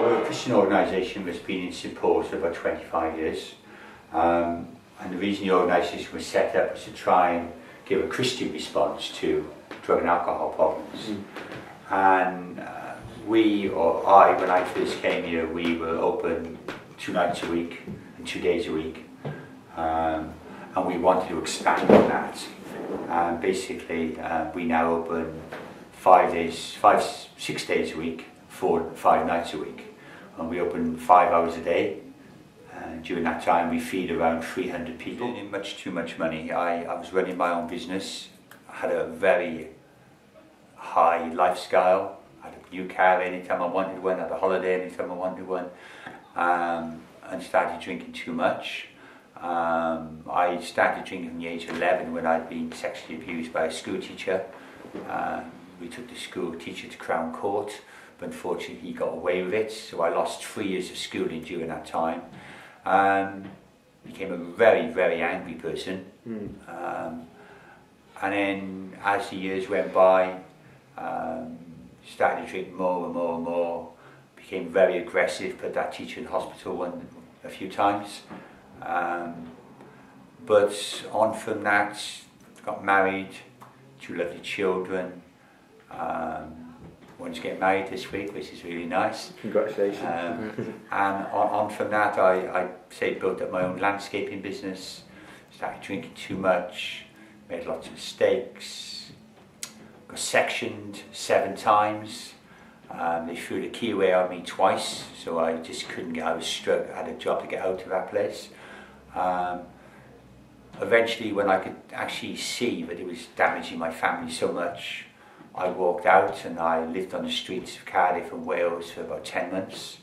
Well, we're a Christian organisation that's been in St Paul's for about 25 years. And the reason the organisation was set up was to try and give a Christian response to drug and alcohol problems. And when I first came here, we were open 2 nights a week and 2 days a week. And we wanted to expand on that. And basically, we now open 6 days a week, 5 nights a week. And we open 5 hours a day. During that time, we feed around 300 people. Earning much too much money. I was running my own business. I had a very high lifestyle. I had a new car anytime I wanted one, I had a holiday anytime I wanted one, and started drinking too much. I started drinking from the age of 11 when I'd been sexually abused by a school teacher. We took the school teacher to Crown Court, but unfortunately he got away with it, so I lost 3 years of schooling during that time. Became a very, very angry person. And then as the years went by, started to drink more and more and more, became very aggressive, put that teacher in hospital a few times. But on from that, got married, 2 lovely children. One's getting married this week, which is really nice. Congratulations. And on from that, I built up my own landscaping business, started drinking too much, made lots of mistakes, got sectioned 7 times. They threw the key away on me twice, so I just couldn't get, I had a job to get out of that place. Eventually, when I could actually see that it was damaging my family so much, I walked out and I lived on the streets of Cardiff and Wales for about 10 months.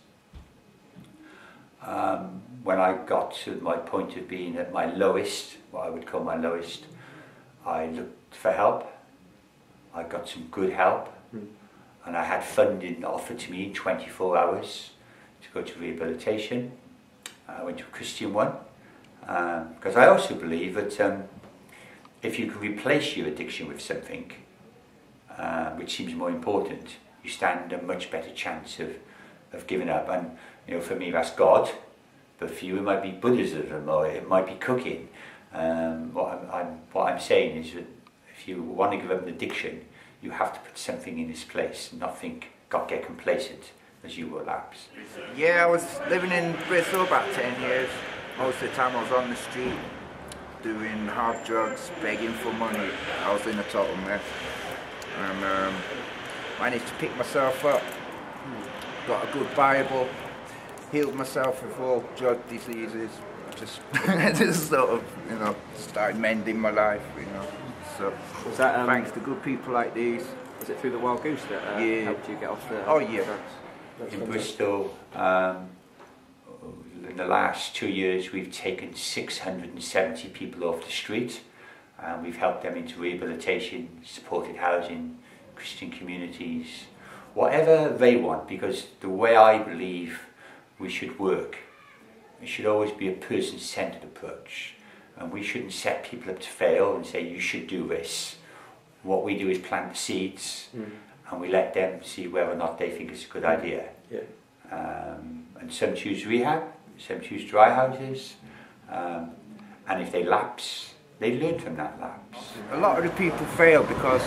When I got to my point of being at my lowest, what I would call my lowest, I looked for help. I got some good help, and I had funding offered to me in 24 hours to go to rehabilitation. I went to a Christian one, because I also believe that if you can replace your addiction with something, which seems more important, you stand a much better chance of giving up. And for me that's God, but for you it might be Buddhism or it might be cooking. What I'm saying is that if you want to give up an addiction, you have to put something in its place, not think, God, get complacent as you will lapse. Yeah, I was living in Bristol about 10 years. Most of the time I was on the street, doing hard drugs, begging for money. I was in a total mess. And managed to pick myself up, got a good Bible, healed myself of all drug diseases, just sort of, started mending my life, So was that, thanks to good people like these. Was it through the Wild Goose that helped you get off the drugs? In Bristol, in the last 2 years we've taken 670 people off the street. We've helped them into rehabilitation, supported housing, Christian communities, whatever they want, because the way I believe we should work, it should always be a person-centered approach, and we shouldn't set people up to fail and say you should do this. What we do is plant the seeds, and we let them see whether or not they think it's a good idea. And some choose rehab, some choose dry houses, and if they lapse, they learn from that lapse. A lot of the people fail because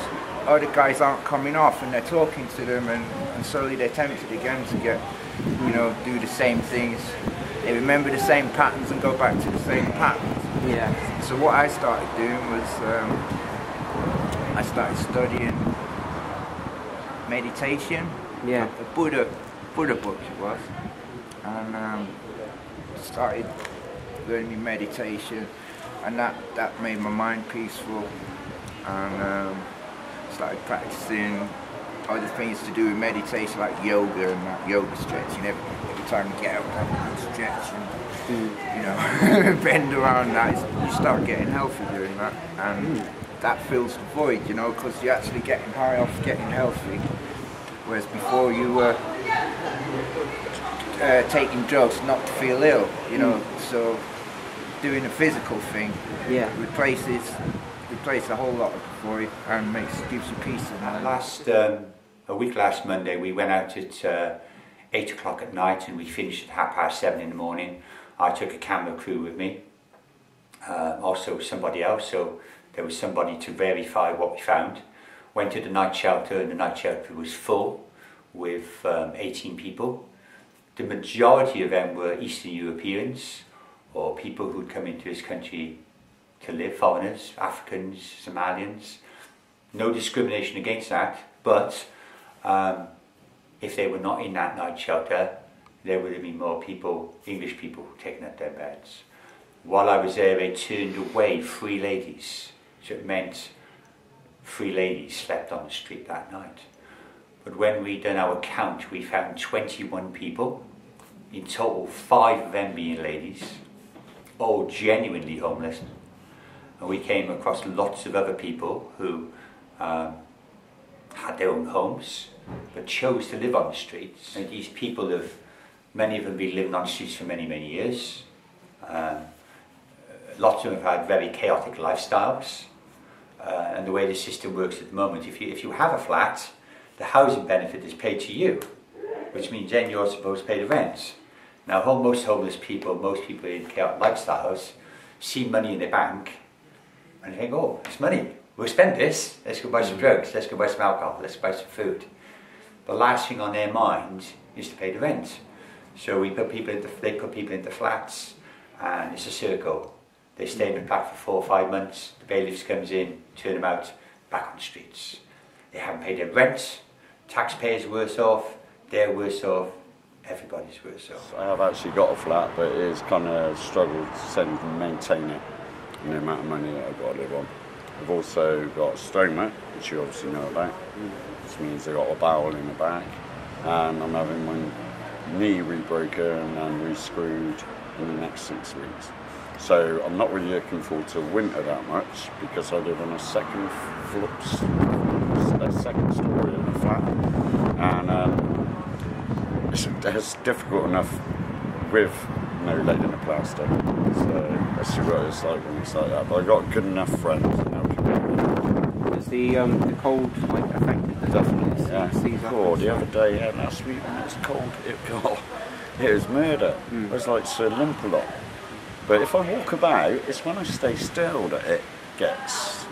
other guys aren't coming off, and they're talking to them, and slowly they're tempted again to get, do the same things. They remember the same patterns and go back to the same patterns. Yeah. So what I started doing was I started studying meditation. Yeah. A Buddha book it was, and started learning meditation. And that made my mind peaceful, and started practicing other things to do with meditation, like yoga and that yoga stretching. Every time you get out, that stretch and bend around. That you start getting healthy doing that, and that fills the void, because you're actually getting high off getting healthy, whereas before you were taking drugs not to feel ill, so. Doing a physical thing replaces a whole lot of the void and gives you peace of mind. A week last Monday we went out at 8 o'clock at night, and we finished at 7:30 in the morning. I took a camera crew with me, also somebody else, so there was somebody to verify what we found. Went to the night shelter, and the night shelter was full with 18 people. The majority of them were Eastern Europeans, or people who'd come into this country to live, foreigners, Africans, Somalians. No discrimination against that, but if they were not in that night shelter, there would have been more people, English people, taking up their beds. While I was there, they turned away 3 ladies, so it meant 3 ladies slept on the street that night. But when we done our count, we found 21 people, in total 5 of them being ladies, all genuinely homeless. And we came across lots of other people who had their own homes, but chose to live on the streets. And these people have, many of them been living on the streets for many, many years. Lots of them have had very chaotic lifestyles. And the way the system works at the moment, if you have a flat, the housing benefit is paid to you, which means then you're supposed to pay the rent. Now, most homeless people, most people in chaotic lifestyles, see money in their bank and think, oh, it's money, we'll spend this, let's go buy some drugs, let's go buy some alcohol, let's buy some food. The last thing on their mind is to pay the rent. So they put people into flats, and it's a circle. They stay in the flat for 4 or 5 months, the bailiffs comes in, turn them out, back on the streets. They haven't paid their rent, taxpayers are worse off, they're worse off, everybody's worse off. I have actually got a flat, but it is kind of struggled to maintain it, and the amount of money that I've got to live on. I've also got stoma, which you obviously know about, which means I've got a bowel in the back, and I'm having my knee rebroken and re-screwed in the next 6 weeks. So I'm not really looking forward to winter that much, because I live on a second story in a flat, and it's difficult enough with no lead in the plaster. So I see what it's like when it's like that. But I've got good enough friends and they'll keep me. Does the cold affect the definitely? Yeah. Oh, the other day, last week when it was cold, it was murder. I was like to limp a lot. But if I walk about, it's when I stay still that it gets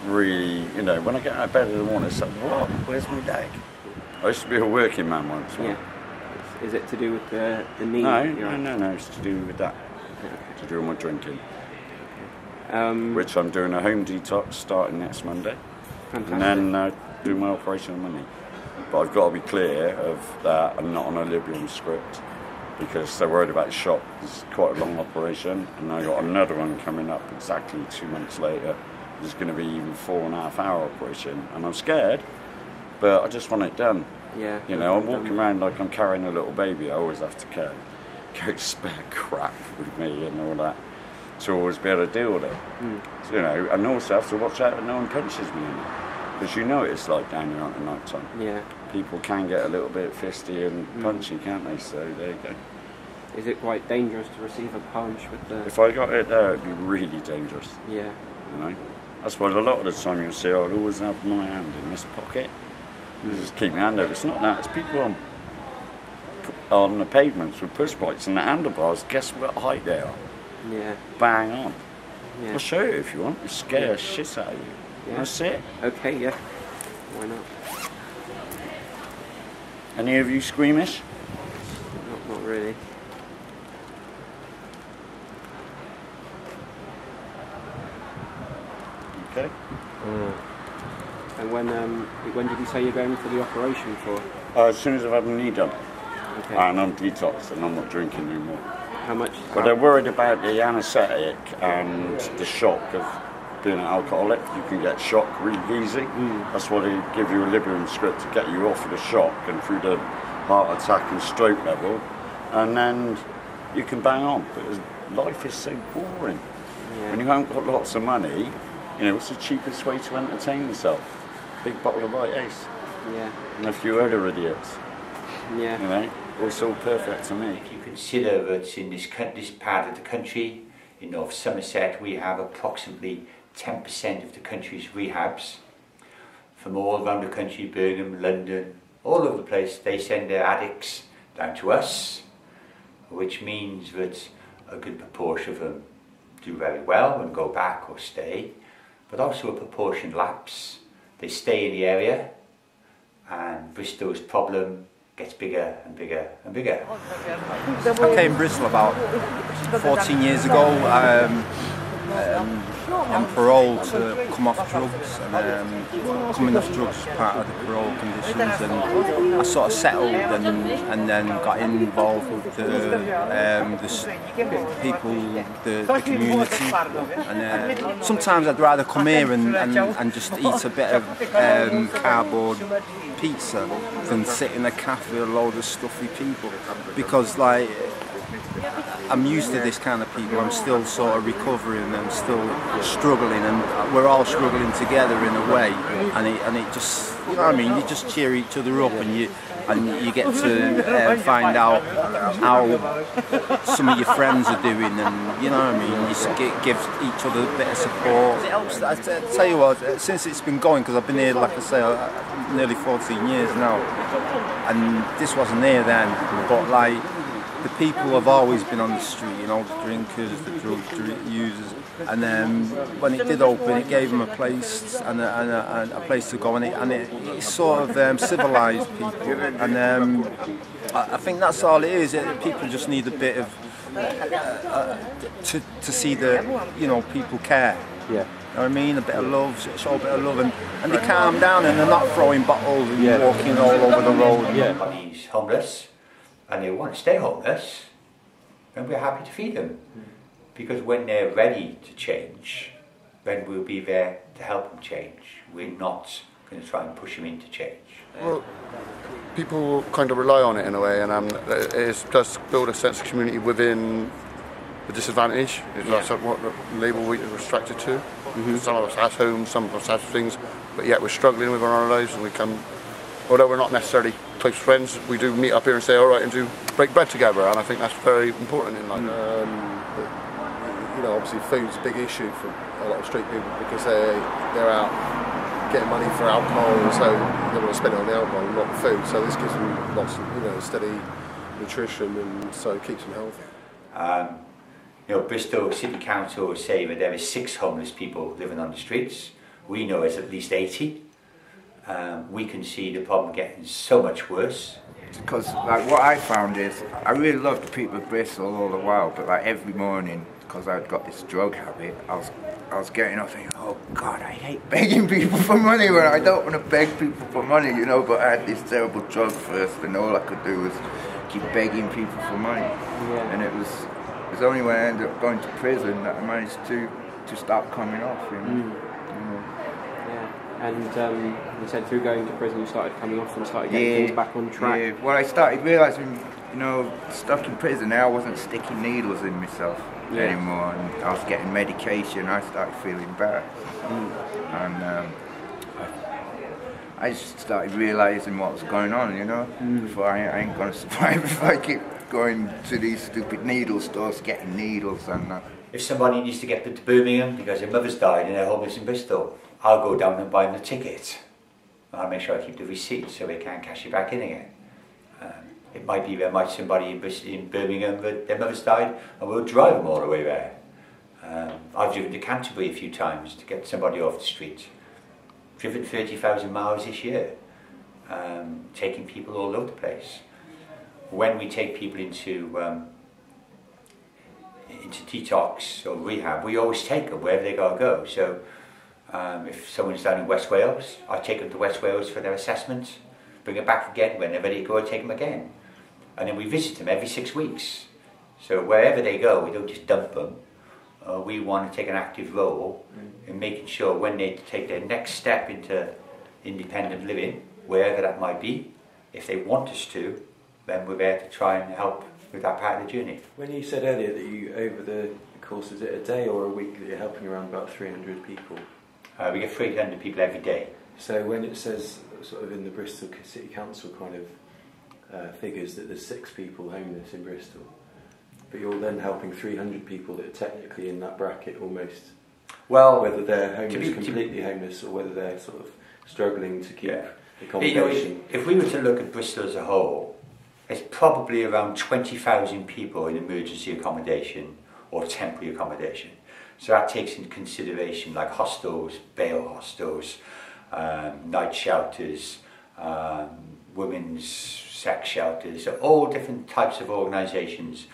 really, when I get out of bed in the morning, it's like, what? Where's my leg? I used to be a working man once. Yeah. Is it to do with the knee? No, it's to do with that. To do with my drinking. Which I'm doing a home detox starting next Monday. Fantastic. And then do my operation on my knee. But I've got to be clear of that I'm not on a Libyan script, because they're worried about shock. It's quite a long operation, and I got another one coming up exactly 2 months later. It's going to be even 4.5-hour operation, and I'm scared, but I just want it done. Yeah. I'm walking around like I'm carrying a little baby. I always have to carry spare crap with me and all that to always be able to deal with it. So, and also have to watch out that no one punches me in it, because it's like down here at night time. Yeah. People can get a little bit fisty and punchy, can't they? So there you go. Is it quite dangerous to receive a punch with the... If I got it there, it'd be really dangerous. Yeah. That's why a lot of the time you'll see I'd always have my hand in this pocket. Just keep my hand over. It's not that. It's people on the pavements with push bikes and the handlebars. Guess what height they are? Yeah. Bang on. Yeah. I'll show you if you want. It scares shit out of you. Yeah. That's it. Okay, yeah. Why not? Any of you squeamish? Not really. Okay. And when did you say you're going for the operation for? As soon as I've had my knee done. Okay. And I'm detoxed and I'm not drinking anymore. How much? But they're worried about the anaesthetic and the shock of being an alcoholic. You can get shock really easy. That's why they give you a Libyan script to get you off of the shock and through the heart attack and stroke level, and then you can bang on. But life is so boring. Yeah. When you haven't got lots of money, what's the cheapest way to entertain yourself? Big bottle of White Ace. Yeah. And a few other idiots. Yeah. It's all perfect to me. If you consider that in this part of the country, in North Somerset, we have approximately 10% of the country's rehabs. From all around the country, Birmingham, London, all over the place, they send their addicts down to us, which means that a good proportion of them do very well and go back or stay, but also a proportion lapse. They stay in the area, and Bristol's problem gets bigger and bigger and bigger. I came to Bristol about 14 years ago on parole to come off drugs, and coming off drugs was part of the parole conditions, and I sort of settled and then got involved with the people, the community, and sometimes I'd rather come here and just eat a bit of cardboard pizza than sit in a cafe with a load of stuffy people, because like I'm used to this kind of people. I'm still sort of recovering and still struggling, and we're all struggling together in a way, and it just, you know what I mean, you just cheer each other up, and you get to find out how some of your friends are doing, and you know what I mean, you give each other a bit of support. It helps. I tell you what, since it's been going, because I've been here, like I say, nearly 14 years now, and this wasn't here then, but like, the people have always been on the street, you know, the drinkers, the drug users, and then when it did open, it gave them a place and a place to go, and it sort of civilised people, and I think that's all it is. People just need a bit of to see that, you know, people care. Yeah. You know what I mean? A bit of love, show a bit of love, and they calm down, and they're not throwing bottles and walking all over the road. Yeah. Somebody's homeless and they want to stay homeless, and we're happy to feed them. Because when they're ready to change, then we'll be there to help them change. We're not going to try and push them into change. Well, people kind of rely on it in a way, and it does build a sense of community within the disadvantage. That's what the label we're restricted to. Some of us have homes, some of us have things, but yet we're struggling with our lives, and we come, although we're not necessarily close friends, we do meet up here and say all right and do break bread together, and I think that's very important in life. You know, obviously food's a big issue for a lot of street people, because they're out getting money for alcohol, and so they want to spend it on the alcohol, not the food. So this gives them lots of, you know, steady nutrition, and so it keeps them healthy. You know, Bristol City Council say that there is 6 homeless people living on the streets. We know it's at least 80. We can see the problem getting so much worse. Because like what I found is, I really loved the people of Bristol all the while, but like every morning, because I'd got this drug habit, I was getting up thinking, oh God, I hate begging people for money, when I don't want to beg people for money, you know, but I had this terrible drug first, and all I could do was keep begging people for money. And it was only when I ended up going to prison that I managed to start coming off, you know. And you said through going to prison you started coming off and started getting things back on track. Yeah, well, I started realising, you know, stuck in prison now, I wasn't sticking needles in myself anymore, and I was getting medication. I started feeling bad, and I just started realising what was going on, you know. Before I ain't going to survive if I keep going to these stupid needle stores getting needles and that. If somebody needs to get to Birmingham because their mother's died and they're homeless in Bristol, I'll go down and buy them the ticket. I'll make sure I keep the receipt so they can't cash it back in again. It might be there might somebody in Birmingham that their mother's died, and we'll drive them all the way there. I've driven to Canterbury a few times to get somebody off the street. Driven 30,000 miles this year, taking people all over the place. When we take people into detox or rehab, we always take them wherever they gotta go. So if someone's down in West Wales, I take them to West Wales for their assessment, bring them back again. When they're ready to go, I take them again. And then we visit them every 6 weeks. So wherever they go, we don't just dump them. We want to take an active role in making sure when they take their next step into independent living, wherever that might be, if they want us to, then we're there to try and help with that part of the journey. When you said earlier that you, over the course, is it a day or a week, that you're helping around about 300 people? We get 300 people every day. So when it says sort of in the Bristol City Council kind of figures that there's 6 people homeless in Bristol, but you're then helping 300 people that are technically in that bracket almost. Well, whether they're homeless, completely homeless, or whether they're sort of struggling to keep accommodation. If we were to look at Bristol as a whole, There's probably around 20,000 people in emergency accommodation or temporary accommodation. So that takes into consideration like hostels, bail hostels, night shelters, women's sex shelters, so all different types of organisations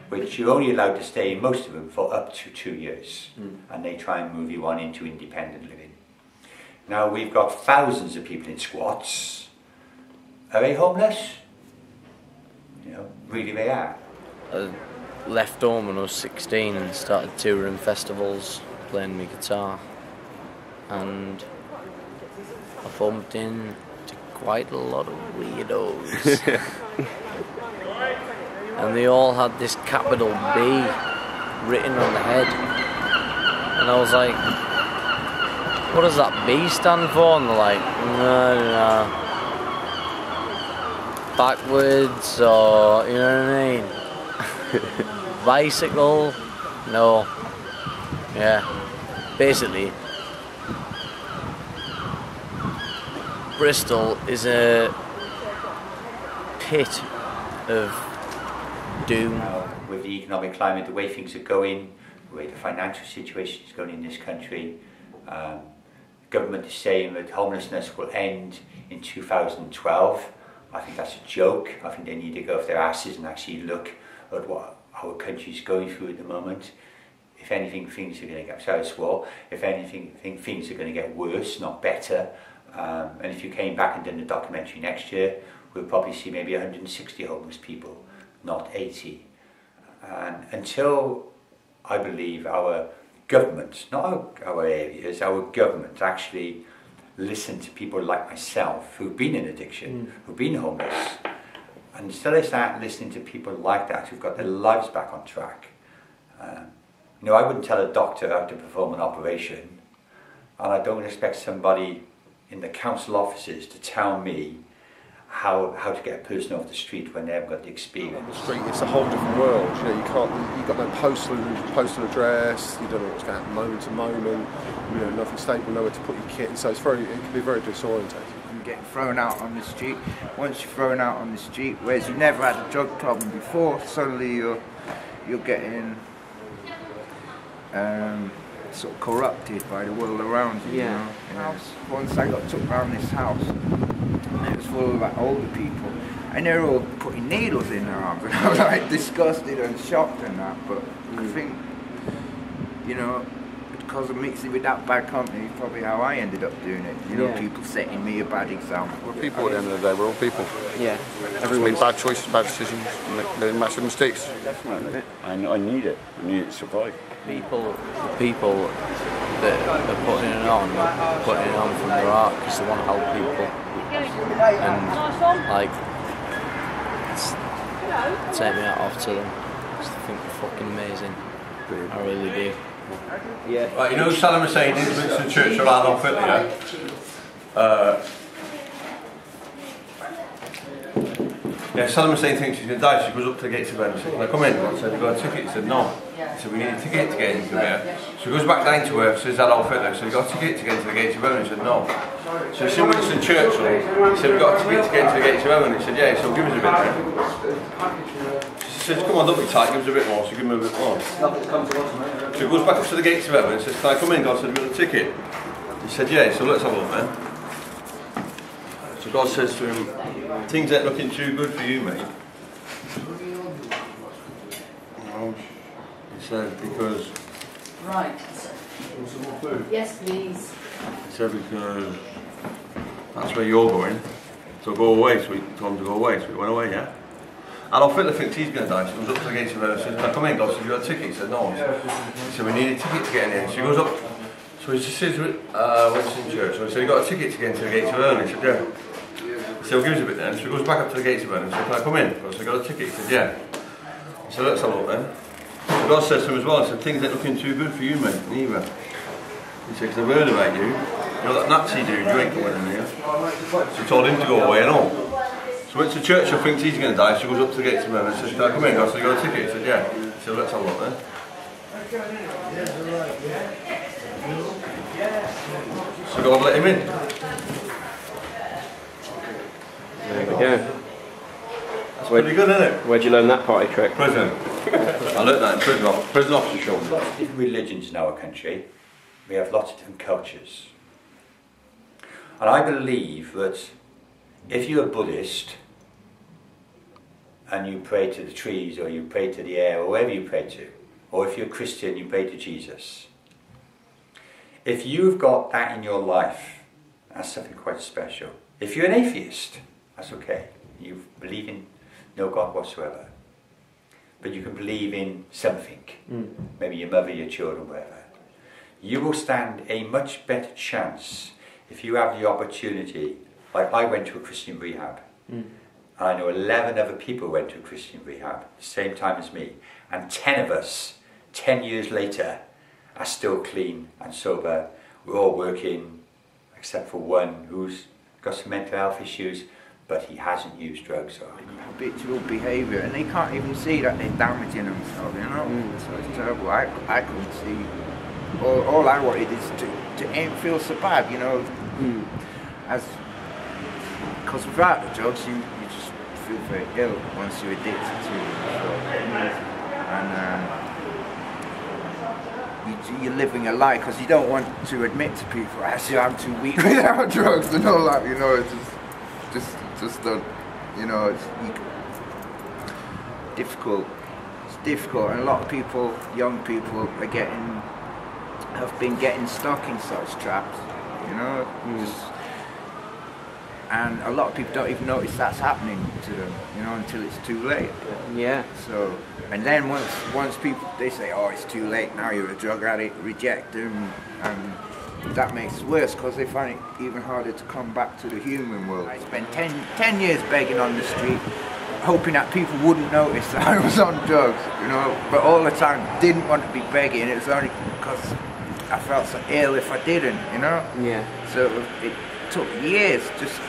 which you're only allowed to stay in, most of them, for up to 2 years. And they try and move you on into independent living. Now we've got thousands of people in squats. Are they homeless? You know, really they are. I left home when I was 16 and started touring festivals, playing my guitar. And I bumped into quite a lot of weirdos. And they all had this capital B written on the head. And I was like, what does that B stand for? And they're like, no. Backwards, or, you know what I mean? Bicycle? No. Yeah. Basically, Bristol is a pit of doom. With the economic climate, the way things are going, the way the financial situation is going in this country, the government is saying that homelessness will end in 2012. I think that's a joke. I think they need to go off their asses and actually look at what our country is going through at the moment. If anything, things are going to get, sorry, if anything, things are going to get worse, not better. And if you came back and done the documentary next year, we'll probably see maybe 160 homeless people, not 80. And until, I believe, our governments, not our areas, our governments actually listen to people like myself who've been in addiction, who've been homeless, and until they start listening to people like that who've got their lives back on track. You know, I wouldn't tell a doctor how to perform an operation, and I don't expect somebody in the council offices to tell me how to get a person off the street when they haven't got the experience. The street, it's a whole different world. You know, you've got no postal address. You don't know what's going to happen moment to moment. You know, nothing stable, nowhere to put your kit. So it can be very disorientating. And getting thrown out on the street. Once you're thrown out on the street, whereas you never had a drug problem before, suddenly you're getting sort of corrupted by the world around you. Yeah. You know? Once I got took around this house, and it was full of like older people, and they were all putting needles in their arms, and I was like disgusted and shocked and that. But I think, you know, because of mixing with that bad company, probably how I ended up doing it. You know, people setting me a bad example. We're people at the end of the day. We're all people. Yeah. Everyone made bad choices, bad decisions, made massive mistakes. Definitely. I need it. I need it to survive. The people that are putting it on from their heart because they want to help people. And like, take me out off to them. I just think they're fucking amazing. I really do. Yeah. Right, you know Saddam Hussein is Winston Churchill Adolf Hitler, yeah? Yeah, Saddam Hussein thinks he's going to die, so he goes up to the gates of bed and says, "Can I come in?" I said, "Have you got a ticket?" He said, "No." He said, "We need a ticket to get into here." So he goes back down to her, says Adolf Hitler, so "Have you got a ticket to get into the gates of heaven?" He said, "No." So he said, "Winston Churchill." He said, "We've got a ticket to get into the gates of heaven." He said, "Yeah." So give us a bit then. She says, "Come on, don't be tight, give us a bit more." So give him a bit more. So he goes back up to the gates of heaven and says, "Can I come in?" God said, "Have you got a ticket?" He said, "Yeah." So let's have a look then. So God says to him, "Things ain't looking too good for you, mate." He said, "Because..." Right. Yes, please. He said, "Because that's where you're going. So go away." So he told him to go away. So he went away, yeah? Adolf Hitler thinks he's going to die. So he goes up to the gates of heaven and says, "Can I come in?" God said, "Have you got a ticket?" He said, "No." He said, "We need a ticket to get in here." So he goes up. So he says, Winston Churchill. He said, "You got a ticket to get into the gates of heaven?" He said, "Yeah." He said, "Well, give us a bit then." So he goes back up to the gates of heaven and said, "Can I come in?" God said, "You got a ticket?" He said, "Yeah." He said, "Let's have a look then." So God says to him as well, he said, "Things ain't looking too good for you, mate, neither." He said, "Because I've heard about you. You know that Nazi dude, you ain't coming in here." So he told him to go away and all. So Winston Churchill thinks he's going to die, so he goes up to the gates of heaven and says, "Can I come in?" God said, "You got a ticket?" He said, "Yeah." He said, "Let's have a look then." So God let him in. There we go. pretty good, isn't it? Where'd you learn that party trick? Prison. I learnt that in prison officer showed me that. Different religions in our country. We have lots of different cultures. And I believe that if you're a Buddhist and you pray to the trees or you pray to the air or wherever you pray to, or if you're a Christian, you pray to Jesus. If you've got that in your life, that's something quite special. If you're an atheist, that's okay. You believe in no God whatsoever. But you can believe in something. Maybe your mother, your children, whatever. You will stand a much better chance if you have the opportunity. Like I went to a Christian rehab. I know 11 other people went to a Christian rehab at the same time as me. And 10 of us, 10 years later, are still clean and sober. We're all working, except for one who's got some mental health issues, but he hasn't used drugs. Or habitual behaviour, and they can't even see that they're damaging themselves, you know? So it's terrible. I couldn't see. All I wanted is to ain't feel so bad, you know? Because without the drugs, you just feel very ill once you're addicted to it. And you're living a lie because you don't want to admit to people, actually I'm too weak without drugs and all that, you know? It's just don't, you know, it's difficult. It's difficult, and a lot of people, young people, have been getting stuck in such traps, you know. And a lot of people don't even notice that's happening to them, you know, until it's too late. Yeah. So, and then once people, they say, oh, it's too late now, you're a drug addict, reject them, and that makes it worse because they find it even harder to come back to the human world. I spent 10 years begging on the street, hoping that people wouldn't notice that I was on drugs, you know, but all the time didn't want to be begging. It was only because I felt so ill if I didn't, you know. Yeah. So it took years just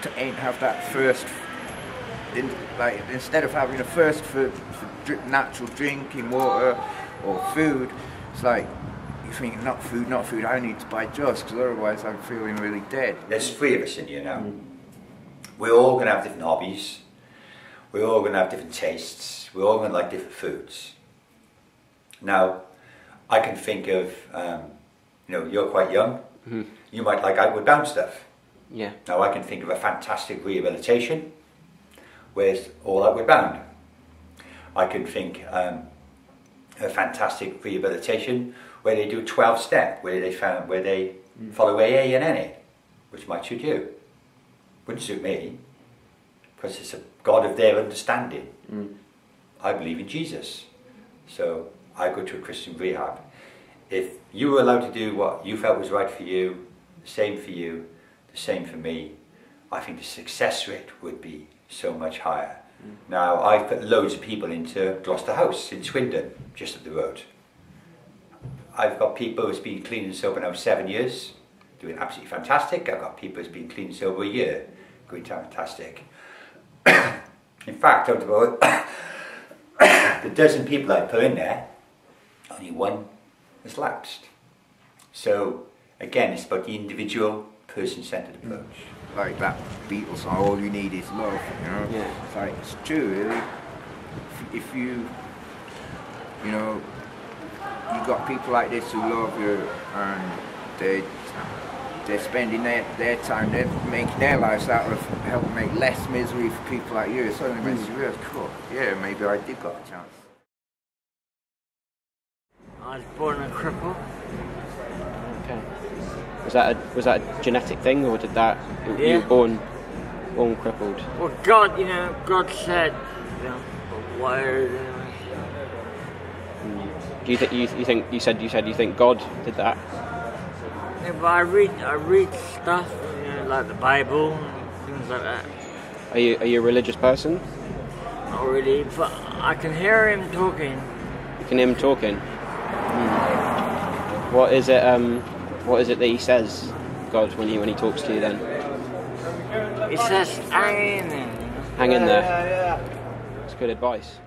to ain't have that first. Like instead of having a first for natural drinking water or food, it's like you think not food. I need to buy drugs because otherwise I'm feeling really dead. There's 3 of us in here now. We're all going to have different hobbies. We're all going to have different tastes. We're all going to like different foods. Now, I can think of, you know, you're quite young. You might like outward bound stuff. Yeah. Now, I can think of a fantastic rehabilitation where it's all outward bound. I can think a fantastic rehabilitation where they do 12-step, where they follow AA and NA, which might suit you. Wouldn't suit me, because it's a God of their understanding. I believe in Jesus, so I go to a Christian rehab. If you were allowed to do what you felt was right for you, the same for you, the same for me, I think the success rate would be so much higher. Now, I've put loads of people into Gloucester House in Swindon, just up the road. I've got people who's been clean and sober now 7 years, doing absolutely fantastic. I've got people who's been clean and sober a year, going fantastic. In fact, out of about the dozen people I put in there, only one has lapsed. So, again, it's about the individual, person-centered approach. Like that Beatles song, all you need is love, you know? Yeah. It's like, it's true, really. If you know, you got people like this who love you and they're spending their time, they're making their lives out of helping make less misery for people like you. It suddenly makes you realize, cool, yeah, maybe I did got a chance. I was born a cripple. Okay. Was that a genetic thing, or did that you were born crippled? Well, God, you know, God said, you know, wired. Do you said you think God did that? Yeah, but I read stuff, you know, like the Bible and things like that. Are you a religious person? Not really, but I can hear him talking. You can hear him talking. What is it? What is it that he says, God, when he talks to you? Then he says, "Hang in there." Hang in there. That's good advice.